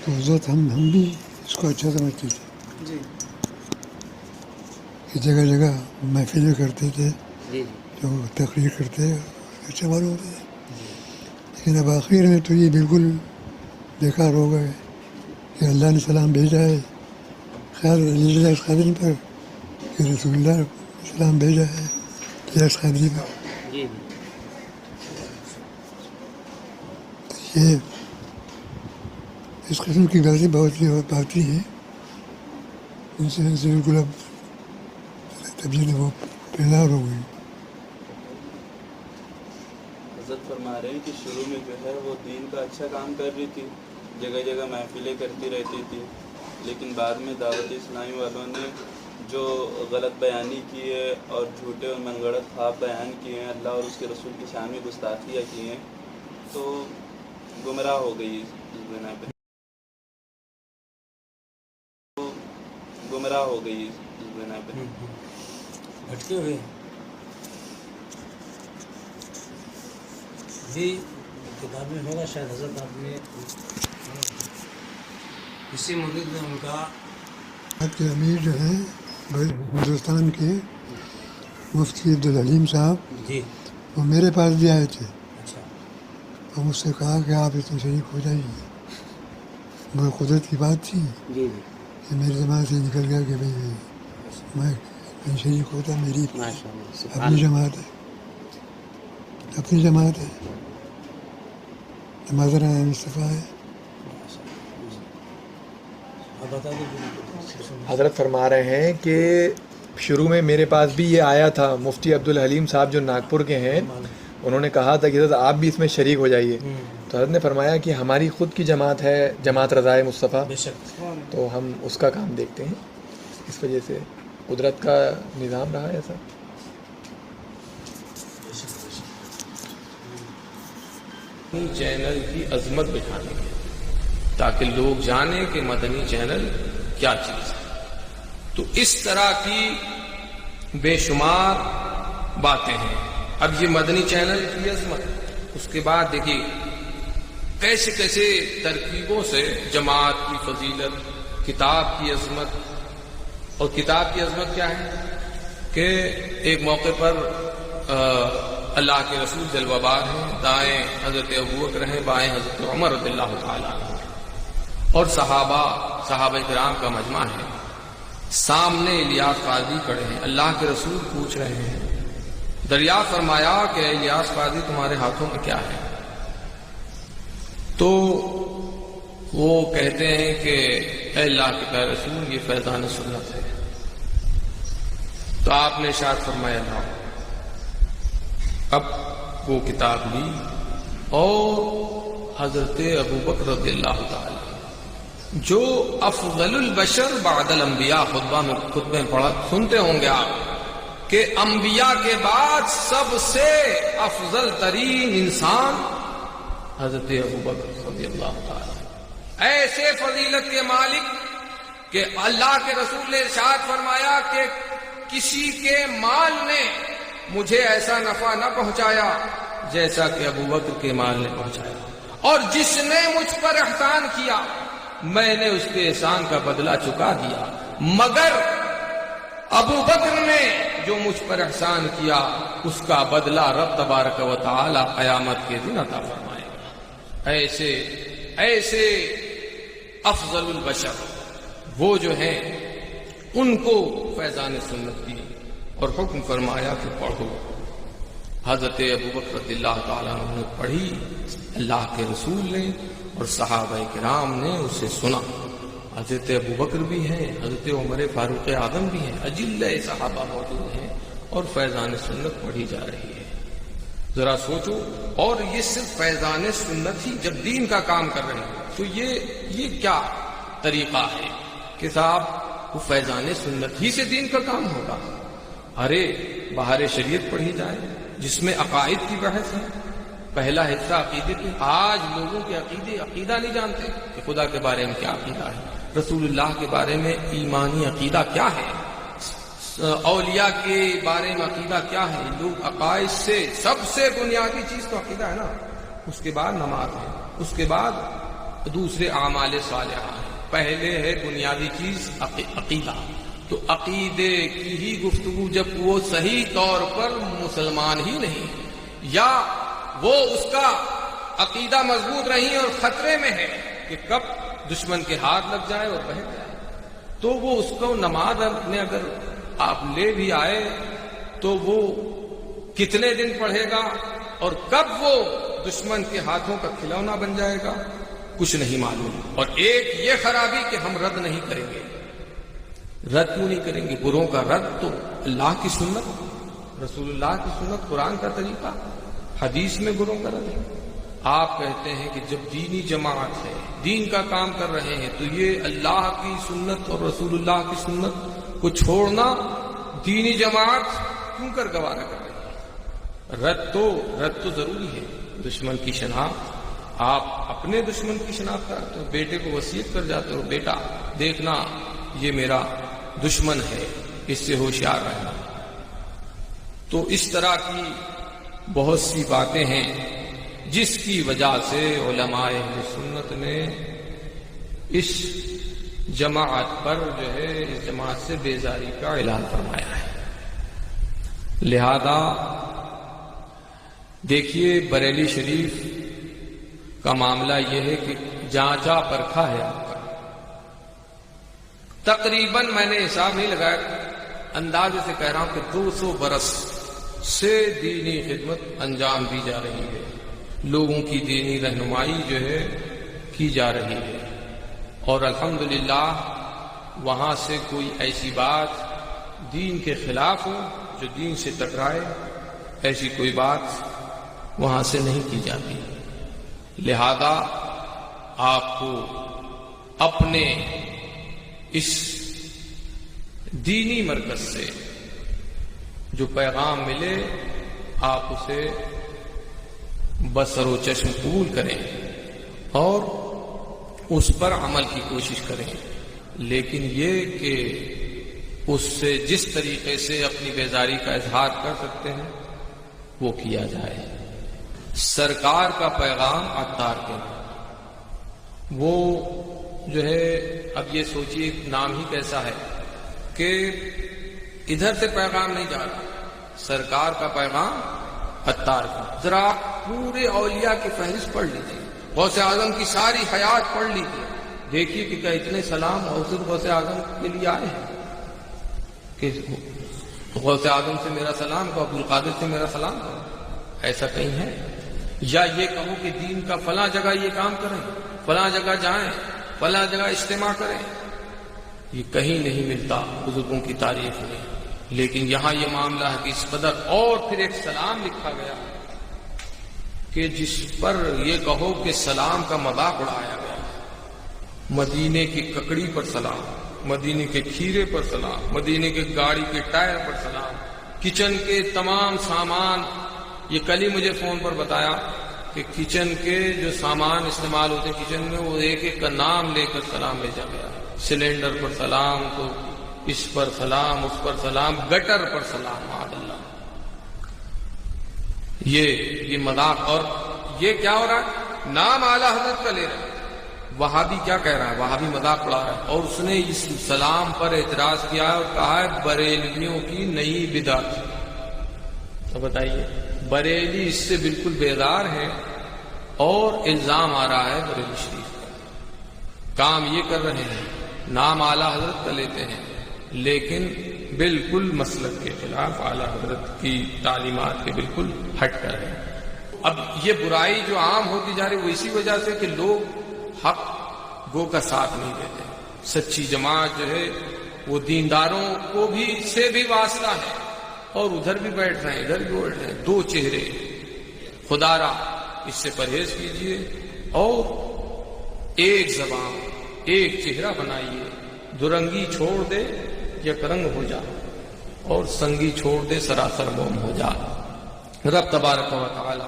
تو اس وقت ہم بھی اس کو اچھا سمجھتے تھے جی کہ جگہ جگہ محفلیں کرتے تھے، جی جو تقریر کرتے اچھا معلوم ہوتا تھا. لیکن اب آخر میں تو یہ بالکل بیکار ہو گئے کہ اللہ نے سلام بھیجا ہے خیال الیاس قادری پر، کہ رسول اللہ نے سلام بھیجا ہے الیاس قادری پر. جی یہ اس قسم کی غلطی بہت سی آتی ہیں، ان سے بالکل اب تبدیلی وہ پیدا ہو گئی. حضرت فرما رہے ہیں کہ شروع میں جو ہے وہ دین کا اچھا کام کر رہی تھی، جگہ جگہ محفلیں کرتی رہتی تھی، لیکن بعد میں دعوت اسلامی والوں نے جو غلط بیانی کی ہے اور جھوٹے اور من گھڑت خواب بیان کیے ہیں، اللہ اور اس کے رسول کی شان میں گستاخیاں کی ہیں، تو گمراہ ہو گئی اس بنا پہ، گمراہ ہو گئی اس بنا پہ. بھٹکے ہوئے جی. کتاب میں ہوگا شاید حضرت آپ نے اسی مدد میں ان کا کے امیر جو ہیں ہندوستان کے مفتی عبدالحلیم صاحب، جی وہ میرے پاس بھی آئے تھے اچھا اور مجھ سے کہا کہ آپ اس میں شریک ہو جائیے. بڑی قدرت کی بات تھی جی کہ میری زبان سے نکل گیا کہ بھائی میں شریک ہوتا. میری ماشاء اللہ اپنی جماعت ہے، اپنی جماعت ہے، مظہر مصطفیٰ ہے. آپ بتا دیں. حضرت فرما رہے ہیں کہ شروع میں میرے پاس بھی یہ آیا تھا مفتی عبدالحلیم صاحب جو ناگپور کے ہیں، انہوں نے کہا تھا کہ حضرت آپ بھی اس میں شریک ہو جائیے. تو حضرت نے فرمایا کہ ہماری خود کی جماعت ہے، جماعت رضائے مصطفیٰ، بے شک تو ہم اس کا کام دیکھتے ہیں. اس وجہ سے قدرت کا نظام رہا ہے ایسا. چینل کی عظمت بٹھانے کے تاکہ لوگ جانیں کہ مدنی چینل کیا چیز ہے. تو اس طرح کی بے شمار باتیں ہیں. اب یہ مدنی چینل کی عظمت، اس کے بعد دیکھیے کیسے کیسے ترکیبوں سے جماعت کی فضیلت، کتاب کی عظمت. اور کتاب کی عظمت کیا ہے کہ ایک موقع پر اللہ کے رسول جلوہ بار ہیں، دائیں حضرت ابوبکر ہیں، بائیں حضرت عمر رضی اللہ تعالیٰ عنہ، اور صحابہ کرام کا مجمع ہے. سامنے الیاس قادری کھڑے ہیں. اللہ کے رسول پوچھ رہے ہیں، دریافت فرمایا کہ الیاس قادری تمہارے ہاتھوں میں کیا ہے؟ تو وہ کہتے ہیں کہ اے اللہ کے پیارے رسول، یہ فیضان سنت ہے. تو آپ نے ارشاد فرمایا لاؤ. اب وہ کتاب لی اور حضرت ابوبکر رضی اللہ تعالی جو افضل البشر بعد الانبیاء، خطبے پڑھا سنتے ہوں گے آپ کہ انبیاء کے بعد سب سے افضل ترین انسان حضرت ابوبکر رضی اللہ تعالی، ایسے فضیلت کے مالک کہ اللہ کے رسول نے ارشاد فرمایا کہ کسی کے مال نے مجھے ایسا نفع نہ پہنچایا جیسا کہ ابوبکر کے مال نے پہنچایا، اور جس نے مجھ پر احسان کیا میں نے اس کے احسان کا بدلہ چکا دیا، مگر ابوبکر نے جو مجھ پر احسان کیا اس کا بدلہ رب تبارک و تعالی قیامت کے دن عطا فرمائے گا. ایسے افضل البشر وہ جو ہیں ان کو فیضان سنت کی اور حکم فرمایا کہ پڑھو. حضرت ابوبکر رضی اللہ تعالیٰ عنہ نے پڑھی، اللہ کے رسول نے اور صحابہ کرام نے اسے سنا. حضرت ابوبکر بھی ہیں، حضرت عمر فاروق اعظم بھی ہیں، اجلہ صحابہ موجود ہیں اور فیضان سنت پڑھی جا رہی ہے. ذرا سوچو، اور یہ صرف فیضان سنت ہی جب دین کا کام کر رہے ہیں تو یہ کیا طریقہ ہے کہ صاحب وہ فیضان سنت ہی سے دین کا کام ہوگا؟ ارے بہار شریعت پڑھی جائے جس میں عقائد کی بحث ہے، پہلا حصہ عقیدے پہ. آج لوگوں کے عقیدہ نہیں جانتے کہ خدا کے بارے میں کیا عقیدہ ہے، رسول اللہ کے بارے میں ایمانی عقیدہ کیا ہے، اولیاء کے بارے میں عقیدہ کیا ہے. لوگ عقائد سے سب سے بنیادی چیز تو عقیدہ ہے نا، اس کے بعد نماز ہے، اس کے بعد دوسرے اعمال صالحہ ہیں. پہلے ہے بنیادی چیز عقیدہ. تو عقیدے کی ہی گفتگو جب وہ صحیح طور پر مسلمان ہی نہیں یا وہ اس کا عقیدہ مضبوط نہیں اور خطرے میں ہے کہ کب دشمن کے ہاتھ لگ جائے اور بہک جائے، تو وہ اس کو نماز میں اگر آپ لے بھی آئے تو وہ کتنے دن پڑھے گا اور کب وہ دشمن کے ہاتھوں کا کھلونا بن جائے گا کچھ نہیں معلوم. اور ایک یہ خرابی کہ ہم رد نہیں کریں گے. رد کیوں نہیں کریں گے؟ بروں کا رد تو اللہ کی سنت، رسول اللہ کی سنت، قرآن کا طریقہ، حدیث میں بروں کا رد ہے. آپ کہتے ہیں کہ جب دینی جماعت ہے، دین کا کام کر رہے ہیں، تو یہ اللہ کی سنت اور رسول اللہ کی سنت کو چھوڑنا دینی جماعت کیوں کر گوارا کر رہی ہے؟ رد تو ضروری ہے. دشمن کی شناخت، آپ اپنے دشمن کی شناخت کراتے ہو، بیٹے کو وصیت کر جاتے ہو، بیٹا دیکھنا یہ میرا دشمن ہے، اس سے ہوشیار رہنا. تو اس طرح کی بہت سی باتیں ہیں جس کی وجہ سے علماء اہل سنت نے اس جماعت پر جو ہے اس جماعت سے بیزاری کا اعلان فرمایا ہے. لہذا دیکھیے بریلی شریف کا معاملہ یہ ہے کہ جانچا پرکھا ہے آپ کا. تقریباً میں نے حساب نہیں لگایا، اندازے سے کہہ رہا ہوں کہ 200 برس سے دینی خدمت انجام دی جا رہی ہے، لوگوں کی دینی رہنمائی جو ہے کی جا رہی ہے. اور الحمدللہ وہاں سے کوئی ایسی بات دین کے خلاف ہو جو دین سے ٹکرائے، ایسی کوئی بات وہاں سے نہیں کی جاتی. لہذا آپ کو اپنے اس دینی مرکز سے جو پیغام ملے آپ اسے بصر و چشم قبول کریں اور اس پر عمل کی کوشش کریں. لیکن یہ کہ اس سے جس طریقے سے اپنی بیزاری کا اظہار کر سکتے ہیں وہ کیا جائے. سرکار کا پیغام عطار کے وہ جو ہے، اب یہ سوچیے نام ہی کیسا ہے کہ ادھر سے پیغام نہیں جا رہا، سرکار کا پیغام عطار کا. ذرا پورے اولیاء کی فہرست پڑھ لیجیے، غوث اعظم کی ساری حیات پڑھ لیجیے، دیکھیے کہ کیا اتنے سلام حضرت غوث اعظم کے لیے آئے ہیں کہ غوث اعظم سے میرا سلام کو، عبدالقادر سے میرا سلام کو. ایسا کہیں ہے؟ یا یہ کہو کہ دین کا فلاں جگہ یہ کام کریں، فلاں جگہ جائیں، فلاں جگہ اجتماع کریں، یہ کہیں نہیں ملتا بزرگوں کی تاریخ میں. لیکن یہاں یہ معاملہ ہے کہ اس قدر. اور پھر ایک سلام لکھا گیا کہ جس پر یہ کہو کہ سلام کا مذاق اڑایا گیا. مدینے کی ککڑی پر سلام، مدینے کے کھیرے پر سلام، مدینے کے گاڑی کے ٹائر پر سلام، کچن کے تمام سامان. یہ کل ہی مجھے فون پر بتایا کہ کچن کے جو سامان استعمال ہوتے ہیں کچن میں، وہ ایک ایک کا نام لے کر سلام بھیجا گیا. سلنڈر پر سلام، تو اس پر سلام، اس پر سلام، گٹر پر سلام. معاذ اللہ. یہ مذاق. اور یہ کیا ہو رہا ہے؟ نام اعلیٰ حضرت کا لے رہا ہے. وہابی کیا کہہ رہا ہے؟ وہابی مذاق اڑا رہا ہے. اور اس نے اس سلام پر اعتراض کیا اور کہا ہے بریلویوں کی نئی بدعت. تو بتائیے، بریلی اس سے بالکل بیدار ہے اور الزام آ رہا ہے بریلی شریف کا. کام یہ کر رہے ہیں، نام اعلیٰ حضرت کا لیتے ہیں لیکن بالکل مسلک کے خلاف، اعلیٰ حضرت کی تعلیمات کے بالکل ہٹ کر ہیں. اب یہ برائی جو عام ہوتی جا رہی ہے وہ اسی وجہ سے کہ لوگ حق گو کا ساتھ نہیں دیتے. سچی جماعت جو ہے وہ دینداروں کو بھی سے بھی واسطہ ہے، اور ادھر بھی بیٹھ رہے ہیں ادھر بھی بیٹھ رہے ہیں. دو چہرے. خدا را اس سے پرہیز کیجیے اور ایک زبان ایک چہرہ بنائیے. درنگی چھوڑ دے یک رنگ ہو جا، اور سنگی چھوڑ دے سراسر موم ہو جا. رب تبارک و تعالی